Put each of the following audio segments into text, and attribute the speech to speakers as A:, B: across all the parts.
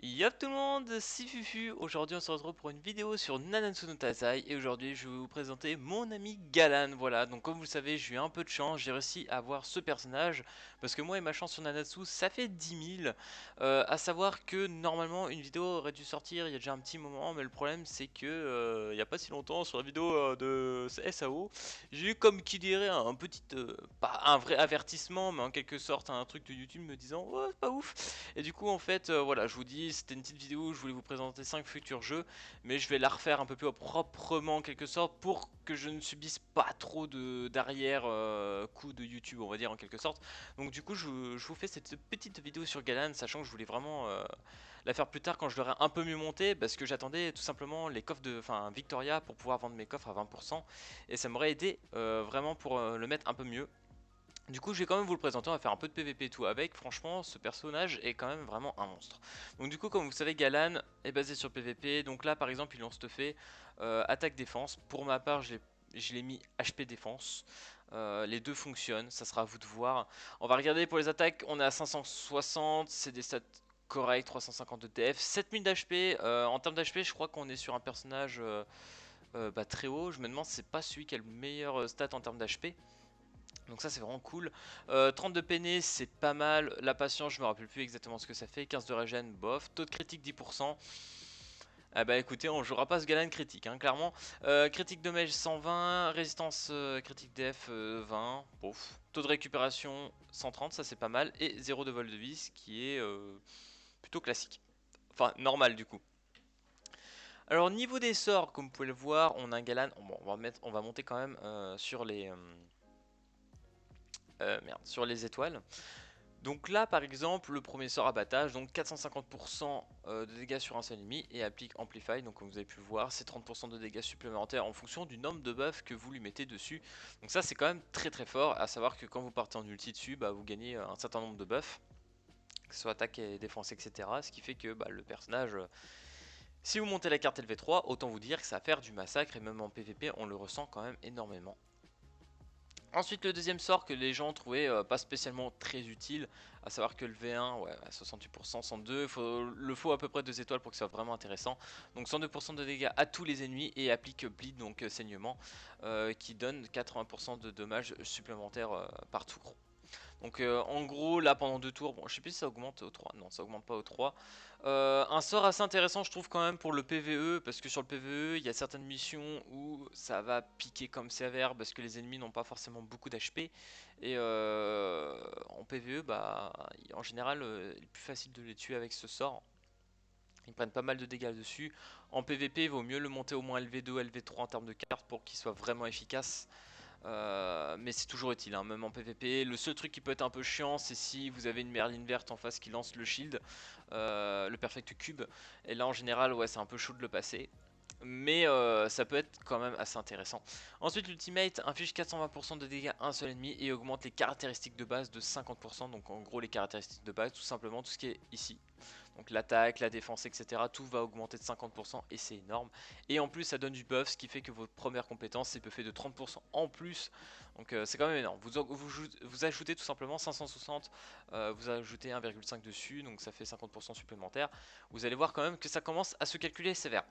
A: Yop tout le monde, c'est Fufu. Aujourd'hui on se retrouve pour une vidéo sur Nanatsu no Taizai et aujourd'hui je vais vous présenter mon ami Galan. Voilà, donc comme vous le savez j'ai eu un peu de chance, j'ai réussi à avoir ce personnage parce que moi et ma chance sur Nanatsu ça fait 10 000. À savoir que normalement une vidéo aurait dû sortir il y a déjà un petit moment, mais le problème c'est que il n'y a pas si longtemps sur la vidéo de SAO, j'ai eu comme qui dirait un petit, pas un vrai avertissement mais en quelque sorte un truc de YouTube me disant oh c'est pas ouf. Et du coup en fait voilà, je vous dis c'était une petite vidéo où je voulais vous présenter 5 futurs jeux, mais je vais la refaire un peu plus proprement en quelque sorte pour que je ne subisse pas trop d'arrière coup de YouTube, on va dire en quelque sorte. Donc du coup je vous fais cette petite vidéo sur Galan, sachant que je voulais vraiment la faire plus tard quand je l'aurai un peu mieux monté, parce que j'attendais tout simplement les coffres de, enfin Victoria pour pouvoir vendre mes coffres à 20%, et ça m'aurait aidé vraiment pour le mettre un peu mieux. Du coup, je vais quand même vous le présenter, on va faire un peu de PVP et tout avec. Franchement, ce personnage est quand même vraiment un monstre. Donc du coup, comme vous savez, Galan est basé sur PVP. Donc là, par exemple, ils l'ont stuffé attaque-défense. Pour ma part, je l'ai mis HP défense. Les deux fonctionnent, ça sera à vous de voir. On va regarder pour les attaques, on est à 560, c'est des stats corrects, 350 de TF, 7000 d'HP. En termes d'HP, je crois qu'on est sur un personnage très haut. Je me demande si c'est pas celui qui a le meilleur stat en termes d'HP. Donc ça c'est vraiment cool. 30 de peiné c'est pas mal. La patience je me rappelle plus exactement ce que ça fait. 15 de régène bof. Taux de critique 10%. Ah bah écoutez on jouera pas ce galan critique hein, clairement. Critique de mage 120. Résistance critique def 20. Bof. Taux de récupération 130 ça c'est pas mal. Et 0 de vol de vie ce qui est plutôt classique. Enfin normal du coup. Alors niveau des sorts comme vous pouvez le voir on a un galan. Bon, on va monter quand même sur les... sur les étoiles. Donc là par exemple le premier sort abattage, donc 450% de dégâts sur un seul ennemi et applique Amplify, donc comme vous avez pu le voir c'est 30% de dégâts supplémentaires en fonction du nombre de buffs que vous lui mettez dessus. Donc ça c'est quand même très très fort, à savoir que quand vous partez en ulti dessus bah, vous gagnez un certain nombre de buffs, que ce soit attaque et défense etc. Ce qui fait que bah, le personnage, si vous montez la carte LV3 autant vous dire que ça va faire du massacre et même en PvP on le ressent quand même énormément. Ensuite le deuxième sort que les gens trouvaient pas spécialement très utile, à savoir que le V1 ouais, à 68%, 102, le faut à peu près 2 étoiles pour que ce soit vraiment intéressant. Donc 102% de dégâts à tous les ennemis et applique bleed, donc saignement, qui donne 80% de dommages supplémentaires par tour. Donc en gros là pendant 2 tours, bon je sais plus si ça augmente au 3, non ça augmente pas au 3. Un sort assez intéressant je trouve quand même pour le PvE, parce que sur le PvE il y a certaines missions où ça va piquer comme sévère parce que les ennemis n'ont pas forcément beaucoup d'HP. Et en PvE bah en général il est plus facile de les tuer avec ce sort. Ils prennent pas mal de dégâts dessus. En PvP il vaut mieux le monter au moins LV2, LV3 en termes de cartes pour qu'il soit vraiment efficace. Mais c'est toujours utile, hein, même en PvP. Le seul truc qui peut être un peu chiant, c'est si vous avez une Merline verte en face qui lance le shield, le Perfect Cube. Et là, en général, ouais, c'est un peu chaud de le passer. Mais ça peut être quand même assez intéressant. Ensuite, l'ultimate inflige 420% de dégâts à un seul ennemi et augmente les caractéristiques de base de 50%. Donc en gros, les caractéristiques de base, tout simplement tout ce qui est ici. Donc l'attaque, la défense, etc. Tout va augmenter de 50% et c'est énorme. Et en plus, ça donne du buff, ce qui fait que votre première compétence est buffée de 30% en plus. Donc c'est quand même énorme. Vous ajoutez tout simplement 560, vous ajoutez 1,5 dessus, donc ça fait 50% supplémentaire. Vous allez voir quand même que ça commence à se calculer sévère.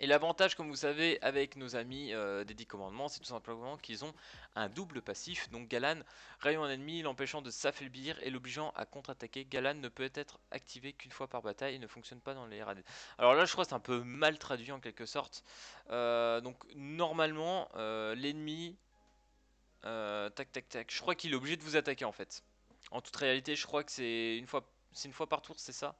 A: Et l'avantage, comme vous savez, avec nos amis des 10 commandements, c'est tout simplement qu'ils ont un double passif. Donc Galan rayon un ennemi, l'empêchant de s'affaiblir et l'obligeant à contre-attaquer. Galan ne peut être activé qu'une fois par bataille et ne fonctionne pas dans les RAD. Alors là, je crois que c'est un peu mal traduit en quelque sorte. Donc normalement, l'ennemi, tac tac tac, je crois qu'il est obligé de vous attaquer en fait. En toute réalité, je crois que c'est une fois par tour, c'est ça.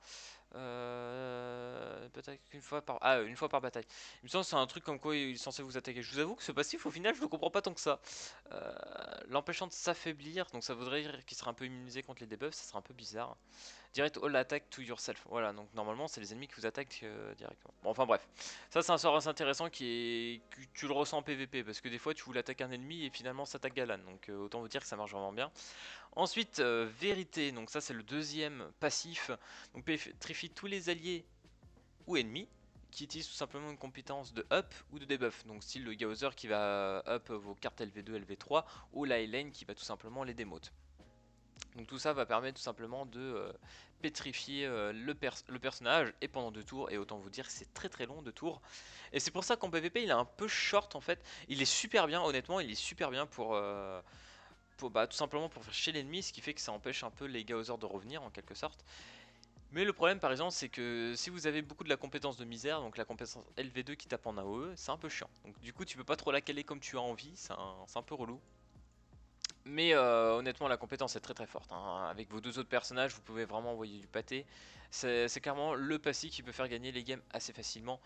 A: Peut-être qu'une fois par... Ah, une fois par bataille. Il me semble que c'est un truc comme quoi il est censé vous attaquer. Je vous avoue que ce passif, au final, je ne comprends pas tant que ça. L'empêchant de s'affaiblir, donc ça voudrait dire qu'il serait un peu immunisé contre les debuffs, ça serait un peu bizarre. Direct all attack to yourself. Voilà, donc normalement, c'est les ennemis qui vous attaquent directement. Bon, enfin bref. Ça, c'est un sort assez intéressant que tu le ressens en PvP, parce que des fois, tu voulais attaquer un ennemi et finalement, ça attaque Galan. Donc autant vous dire que ça marche vraiment bien. Ensuite, vérité, donc ça c'est le deuxième passif. Donc pétrifie tous les alliés ou ennemis qui utilisent tout simplement une compétence de up ou de debuff. Donc style le Gaozer qui va up vos cartes LV2, LV3 ou la Elaine qui va tout simplement les démote. Donc tout ça va permettre tout simplement de pétrifier le personnage et pendant 2 tours, et autant vous dire que c'est très très long 2 tours. Et c'est pour ça qu'en PvP il est un peu short en fait. Il est super bien, honnêtement, il est super bien pour bah, tout simplement pour faire chier l'ennemi, ce qui fait que ça empêche un peu les Gausers de revenir en quelque sorte. Mais le problème par exemple c'est que si vous avez beaucoup de la compétence de misère, donc la compétence LV2 qui tape en AOE, c'est un peu chiant. Donc du coup tu peux pas trop la caler comme tu as envie, c'est un peu relou. Mais honnêtement la compétence est très très forte, hein. Avec vos 2 autres personnages vous pouvez vraiment envoyer du pâté. C'est clairement le passif qui peut faire gagner les games assez facilement.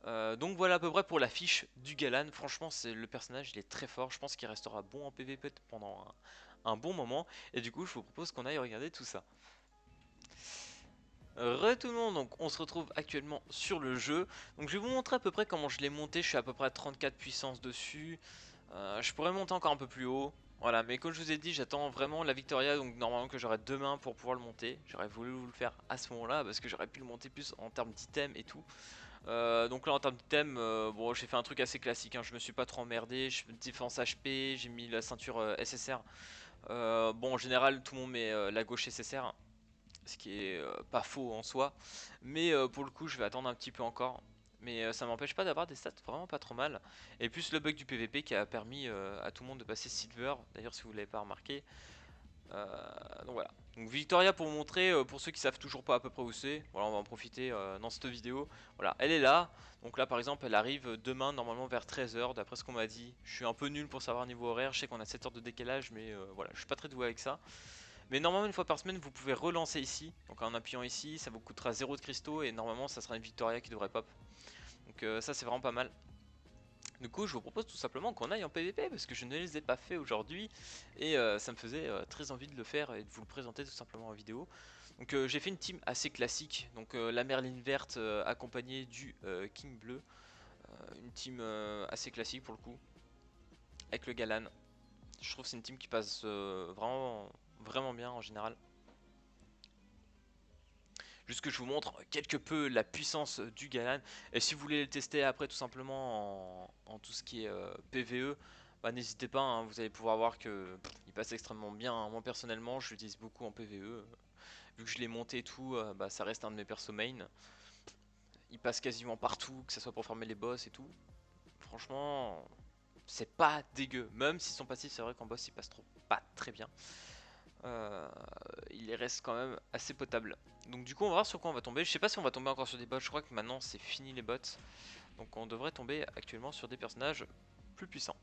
A: Donc voilà à peu près pour la fiche du Galan. Franchement le personnage il est très fort, je pense qu'il restera bon en PvP pendant un bon moment. Et du coup je vous propose qu'on aille regarder tout ça. Tout le monde, donc on se retrouve actuellement sur le jeu. Donc je vais vous montrer à peu près comment je l'ai monté, je suis à peu près à 34 puissance dessus. Je pourrais monter encore un peu plus haut. Voilà, mais comme je vous ai dit, j'attends vraiment la Victoria, donc normalement que j'aurai demain pour pouvoir le monter. J'aurais voulu vous le faire à ce moment-là, parce que j'aurais pu le monter plus en termes d'items et tout. Donc là en termes d'items, bon j'ai fait un truc assez classique, hein. Je me suis pas trop emmerdé, je défense HP, j'ai mis la ceinture SSR. Bon en général tout le monde met la gauche SSR, ce qui est pas faux en soi, mais pour le coup je vais attendre un petit peu encore. Mais ça m'empêche pas d'avoir des stats vraiment pas trop mal. Et plus le bug du PVP qui a permis à tout le monde de passer Silver, d'ailleurs si vous l'avez pas remarqué. Donc voilà. Donc Victoria pour vous montrer, pour ceux qui savent toujours pas à peu près où c'est, voilà on va en profiter dans cette vidéo. Voilà, elle est là. Donc là par exemple elle arrive demain normalement vers 13h d'après ce qu'on m'a dit. Je suis un peu nul pour savoir niveau horaire, je sais qu'on a 7 heures de décalage mais voilà, je suis pas très doué avec ça. Mais normalement une fois par semaine vous pouvez relancer ici. Donc en appuyant ici ça vous coûtera 0 de cristaux et normalement ça sera une Victoria qui devrait pop. Donc ça c'est vraiment pas mal. Du coup je vous propose tout simplement qu'on aille en PVP parce que je ne les ai pas fait aujourd'hui. Et ça me faisait très envie de le faire et de vous le présenter tout simplement en vidéo. Donc j'ai fait une team assez classique. Donc la Merlin verte accompagnée du King bleu. Une team assez classique pour le coup. Avec le Galan. Je trouve que c'est une team qui passe vraiment bien en général. Juste que je vous montre quelque peu la puissance du Galan. Et si vous voulez le tester après tout simplement en tout ce qui est PVE, bah, n'hésitez pas, hein, vous allez pouvoir voir que il passe extrêmement bien, hein. Moi personnellement je l'utilise beaucoup en PVE. Vu que je l'ai monté et tout, bah, ça reste un de mes persos main. Il passe quasiment partout, que ce soit pour farmer les boss et tout. Franchement, c'est pas dégueu. Même si son passif, c'est vrai qu'en boss il passe pas très bien. Euh, il reste quand même assez potable. Donc du coup on va voir sur quoi on va tomber. Je sais pas si on va tomber encore sur des bots, je crois que maintenant c'est fini les bots. Donc on devrait tomber actuellement sur des personnages plus puissants.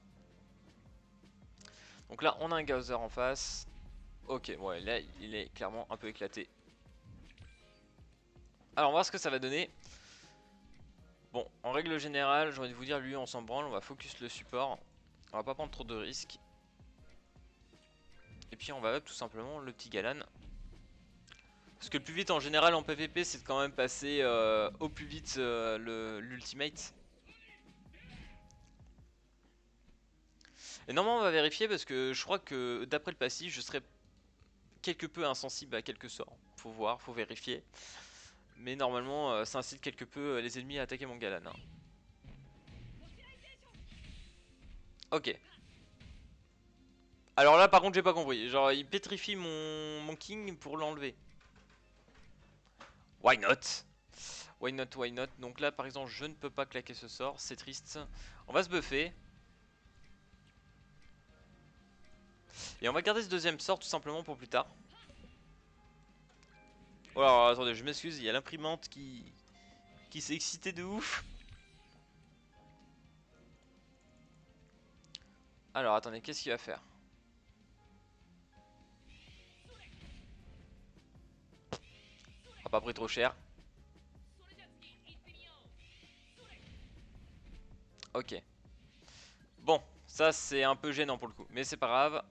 A: Donc là on a un Gauser en face. Ok, ouais là il est clairement un peu éclaté. Alors on va voir ce que ça va donner. Bon, en règle générale, j'ai envie de vous dire, lui on s'en branle, on va focus le support. On va pas prendre trop de risques. Et puis on va up tout simplement le petit Galan. Parce que le plus vite en général en PvP c'est de quand même passer au plus vite l'ultimate. Et normalement on va vérifier parce que je crois que d'après le passif je serais quelque peu insensible à quelques sorts. Faut voir, faut vérifier. Mais normalement ça incite quelque peu les ennemis à attaquer mon Galan, hein. Ok. Alors là par contre j'ai pas compris. Genre il pétrifie mon king pour l'enlever. Why not? Why not, why not? Donc là par exemple je ne peux pas claquer ce sort, c'est triste. On va se buffer. Et on va garder ce deuxième sort tout simplement pour plus tard. Oh alors attendez, je m'excuse, il y a l'imprimante qui s'est excitée de ouf. Alors attendez, qu'est-ce qu'il va faire? On a pas pris trop cher. Ok. Bon, ça c'est un peu gênant pour le coup, mais c'est pas grave.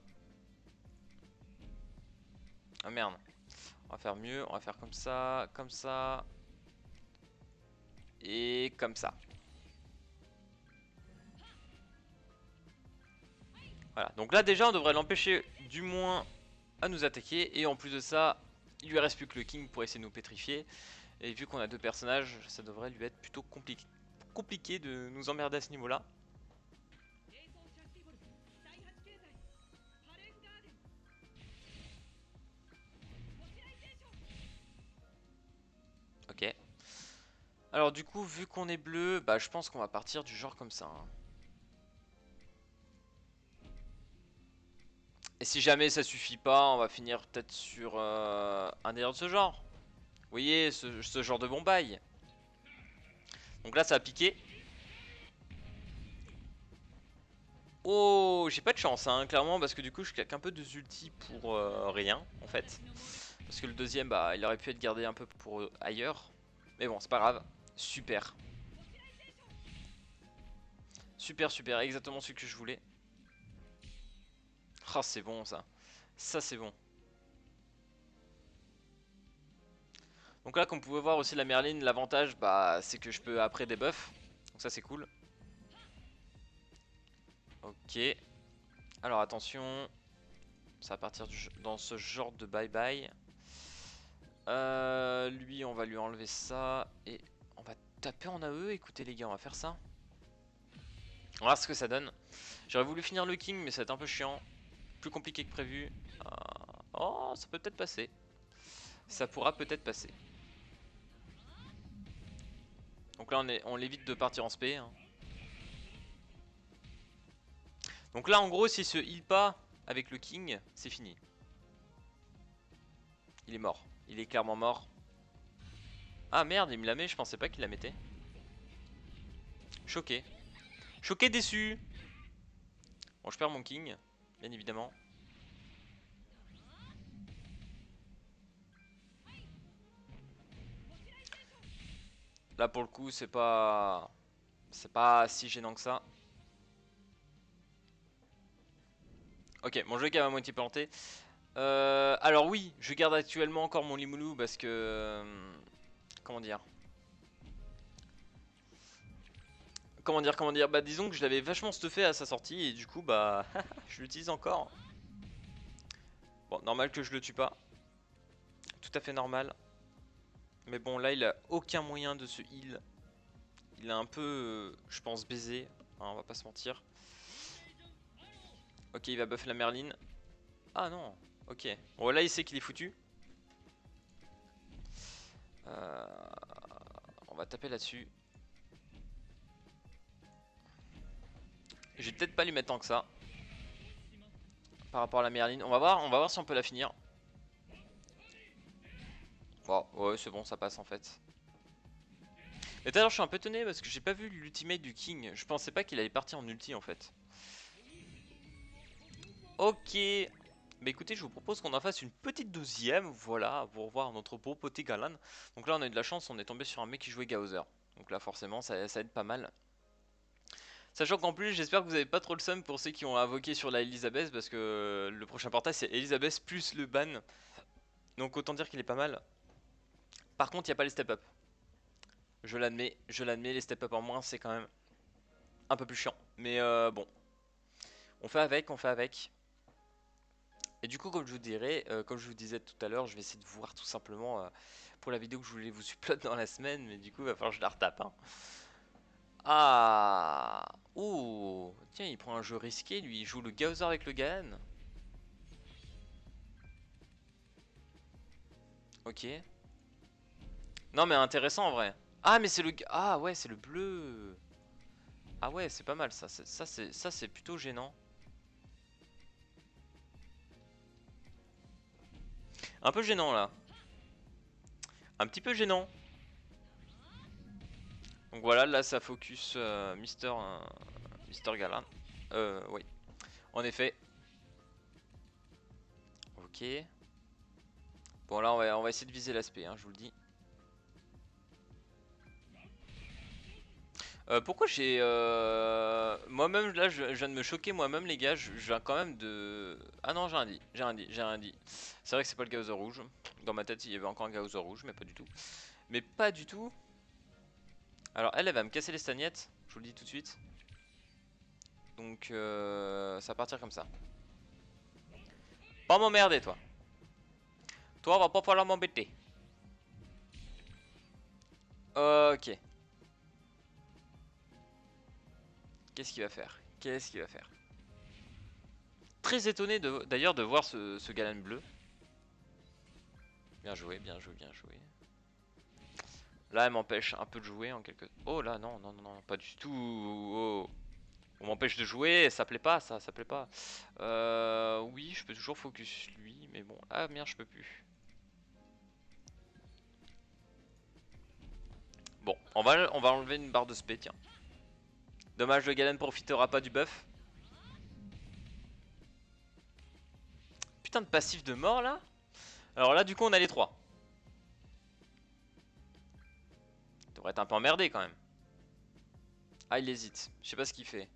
A: Ah merde. On va faire mieux, on va faire comme ça. Et comme ça. Voilà, donc là déjà on devrait l'empêcher du moins à nous attaquer. Et en plus de ça, il lui reste plus que le king pour essayer de nous pétrifier. Et vu qu'on a deux personnages, ça devrait lui être plutôt compliqué de nous emmerder à ce niveau là. Alors du coup, vu qu'on est bleu, bah je pense qu'on va partir du genre comme ça, hein. Et si jamais ça suffit pas, on va finir peut-être sur un délire de ce genre. Vous voyez, ce genre de Bombay. Donc là, ça a piqué. Oh, j'ai pas de chance, hein, clairement, parce que du coup, je claque un peu de ulti pour rien, en fait. Parce que le deuxième, bah, il aurait pu être gardé un peu pour ailleurs. Mais bon, c'est pas grave. Super. Super, super, exactement ce que je voulais. Ah, c'est bon, ça. Ça, c'est bon. Donc là, comme vous pouvez voir aussi la Merlin, l'avantage, bah, c'est que je peux après debuff. Donc ça, c'est cool. Ok. Alors, attention. Ça va partir dans ce genre de bye-bye. Lui, on va lui enlever ça. Et on va taper en AE. Écoutez, les gars, on va faire ça. On va voir ce que ça donne. J'aurais voulu finir le King, mais ça va être un peu chiant. Plus compliqué que prévu. Oh, ça peut peut-être passer. Ça pourra peut-être passer. Donc là, on l'évite de partir en spé, hein. Donc là, en gros, s'il se heal pas avec le King, c'est fini. Il est mort. Il est clairement mort. Ah merde, il me la met, je pensais pas qu'il la mettait. Choqué. Choqué, déçu. Bon, je perds mon King, bien évidemment. Là, pour le coup, c'est pas si gênant que ça. Ok, mon jeu est quand même à moitié planté. Alors oui, je garde actuellement encore mon Limoulou parce que... comment dire? Comment dire? Bah disons que je l'avais vachement stuffé à sa sortie et du coup bah je l'utilise encore. Bon, normal que je le tue pas. Tout à fait normal. Mais bon, là il a aucun moyen de se heal. Il a un peu, je pense, baisé, hein, on va pas se mentir. Ok, il va buff la Merlin. Ah non, ok. Bon là il sait qu'il est foutu. Euh, on va taper là-dessus. Je vais peut-être pas lui mettre tant que ça. Par rapport à la Merlin. On va voir si on peut la finir. Bon, ouais, c'est bon, ça passe en fait. Mais tout à l'heure, je suis un peu étonné parce que j'ai pas vu l'ultimate du King. Je pensais pas qu'il allait partir en ulti en fait. Ok. Bah écoutez, je vous propose qu'on en fasse une petite deuxième. Voilà, pour voir notre beau poté Galan. Donc là, on a eu de la chance, on est tombé sur un mec qui jouait Gaozer. Donc là, forcément, ça aide pas mal. Sachant qu'en plus, j'espère que vous avez pas trop le seum pour ceux qui ont invoqué sur la Elisabeth. Parce que le prochain portail, c'est Elisabeth plus le ban. Donc autant dire qu'il est pas mal. Par contre, il n'y a pas les step-up. Je l'admets, les step-up en moins, c'est quand même un peu plus chiant. Mais bon, on fait avec, on fait avec. Et du coup, comme je vous dirais, comme je vous disais tout à l'heure, je vais essayer de voir tout simplement pour la vidéo que je voulais vous upload dans la semaine. Mais du coup, il va falloir que je la retape, hein. Ah, ouh, tiens, il prend un jeu risqué, lui. Il joue le Gaozer avec le Galan. Ok. Non, mais intéressant en vrai. Ah, mais c'est le... Ah ouais, c'est le bleu. Ah ouais, c'est pas mal ça. Ça, c'est plutôt gênant. Un peu gênant là. Un petit peu gênant. Donc voilà, là ça focus Mister Galan. Oui. En effet. Ok. Bon là on va essayer de viser l'aspect, hein, je vous le dis. Pourquoi j'ai... Moi-même là je viens de me choquer moi-même les gars. Je viens quand même de... Ah non j'ai rien dit. C'est vrai que c'est pas le Gaozer rouge. Dans ma tête il y avait encore un Gaozer rouge mais pas du tout. Mais pas du tout. Alors elle va me casser les stagnettes. Je vous le dis tout de suite. Donc ça va partir comme ça. Pas m'emmerder toi. Toi, on va pas falloir m'embêter. Ok. Qu'est-ce qu'il va faire? Qu'est-ce qu'il va faire? Très étonné d'ailleurs de voir ce Galan bleu. Bien joué, bien joué, bien joué. Là, elle m'empêche un peu de jouer en quelque... Oh là, non, non, non, non, pas du tout. Oh. On m'empêche de jouer, ça plaît pas, ça plaît pas. Oui, je peux toujours focus lui, mais bon. Ah merde, je peux plus. Bon, on va enlever une barre de spé, tiens. Dommage, le Galen profitera pas du buff. Putain de passif de mort là. Alors là, du coup, on a les 3. Devrait être un peu emmerdé quand même. Ah, il hésite. Je sais pas ce qu'il fait.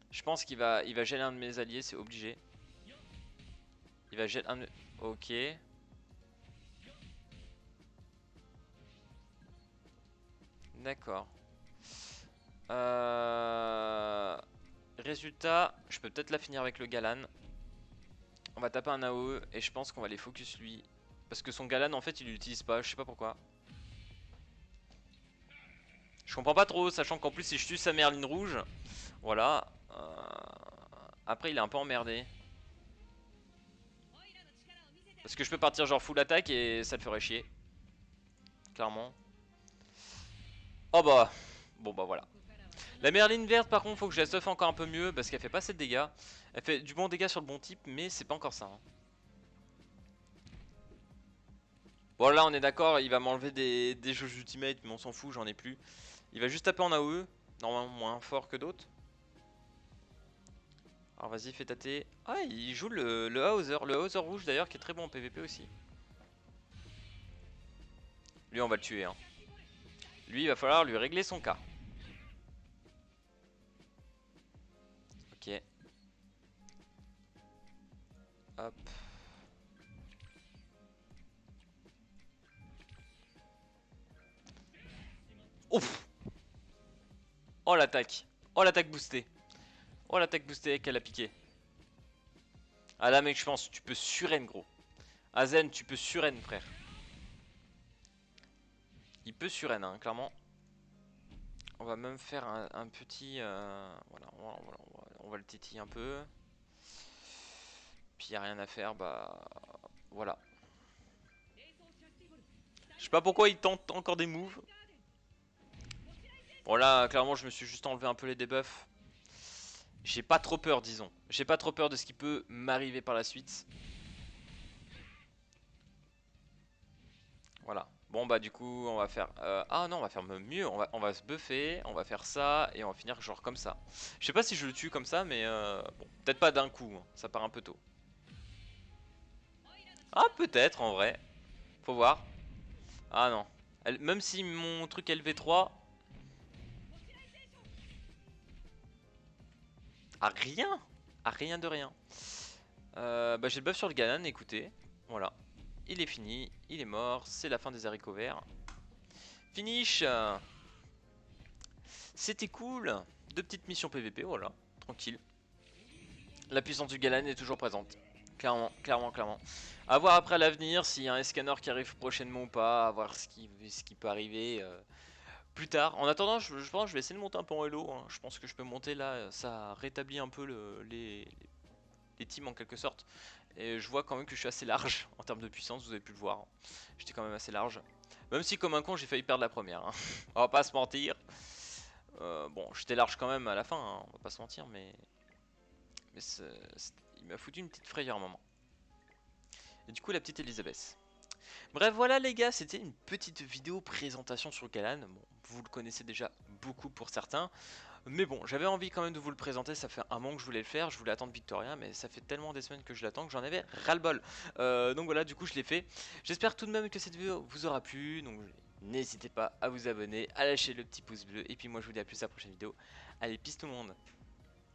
A: Je pense qu'il va, geler un de mes alliés, c'est obligé. Il va geler un de... Ok. D'accord. Résultat, je peux peut-être la finir avec le Galan. On va taper un AOE et je pense qu'on va les focus lui. Parce que son Galan en fait il l'utilise pas, je sais pas pourquoi. Je comprends pas trop, sachant qu'en plus si je tue sa Merline rouge, voilà. Après il est un peu emmerdé. Parce que je peux partir genre full attaque et ça le ferait chier. Clairement. Oh bah. Bon bah voilà. La Merline verte par contre faut que je la stuff encore un peu mieux parce qu'elle fait pas assez de dégâts. Elle fait du bon dégât sur le bon type mais c'est pas encore ça. Hein. Bon là on est d'accord, il va m'enlever des jeux ultimate mais on s'en fout, j'en ai plus. Il va juste taper en AOE, normalement moins fort que d'autres. Alors vas-y fais tâter. Ah il joue le Hauser, rouge d'ailleurs qui est très bon en PVP aussi. Lui on va le tuer hein. Lui il va falloir lui régler son cas. Ok. Hop. Ouf. Oh l'attaque. Oh l'attaque boostée. Oh l'attaque boostée qu'elle a piqué. Ah là mec je pense tu peux surren gros. Azen tu peux surren frère. Il peut surren hein, clairement. On va même faire un petit... voilà, on va le tétiller un peu. Puis y a rien à faire, bah... Voilà. Je sais pas pourquoi il tente encore des moves. Bon là, clairement, je me suis juste enlevé un peu les debuffs. J'ai pas trop peur, disons. J'ai pas trop peur de ce qui peut m'arriver par la suite. Voilà. Bon bah du coup on va faire... ah non on va faire mieux, on va se buffer, on va faire ça et on va finir genre comme ça. Je sais pas si je le tue comme ça mais bon, peut-être pas d'un coup, hein. Ça part un peu tôt. Ah peut-être en vrai, faut voir. Ah non, même si mon truc est LV3... Ah rien. Ah rien de rien. Bah j'ai le buff sur le Ganon, écoutez. Voilà. Il est fini, il est mort, c'est la fin des haricots verts. Finish. C'était cool. Deux petites missions PVP, voilà. Tranquille. La puissance du Galan est toujours présente. Clairement, clairement, clairement. A voir après à l'avenir s'il y a un scanner qui arrive prochainement ou pas, à voir ce qui peut arriver plus tard. En attendant, je pense que je vais essayer de monter un peu en Elo. Hein. Je pense que je peux monter là, ça rétablit un peu les teams en quelque sorte. Et je vois quand même que je suis assez large en termes de puissance, vous avez pu le voir. J'étais quand même assez large. Même si comme un con j'ai failli perdre la première. Hein. On va pas se mentir. Bon, j'étais large quand même à la fin, hein, on va pas se mentir, mais il m'a foutu une petite frayeur à un moment. Et du coup la petite Elisabeth. Bref voilà les gars, c'était une petite vidéo présentation sur Galan. Bon, vous le connaissez déjà beaucoup pour certains. Mais bon, j'avais envie quand même de vous le présenter, ça fait un moment que je voulais le faire, je voulais attendre Victoria, mais ça fait tellement des semaines que je l'attends que j'en avais ras-le-bol. Donc voilà, du coup je l'ai fait. J'espère tout de même que cette vidéo vous aura plu, donc n'hésitez pas à vous abonner, à lâcher le petit pouce bleu, et puis moi je vous dis à plus à la prochaine vidéo. Allez, peace tout le monde.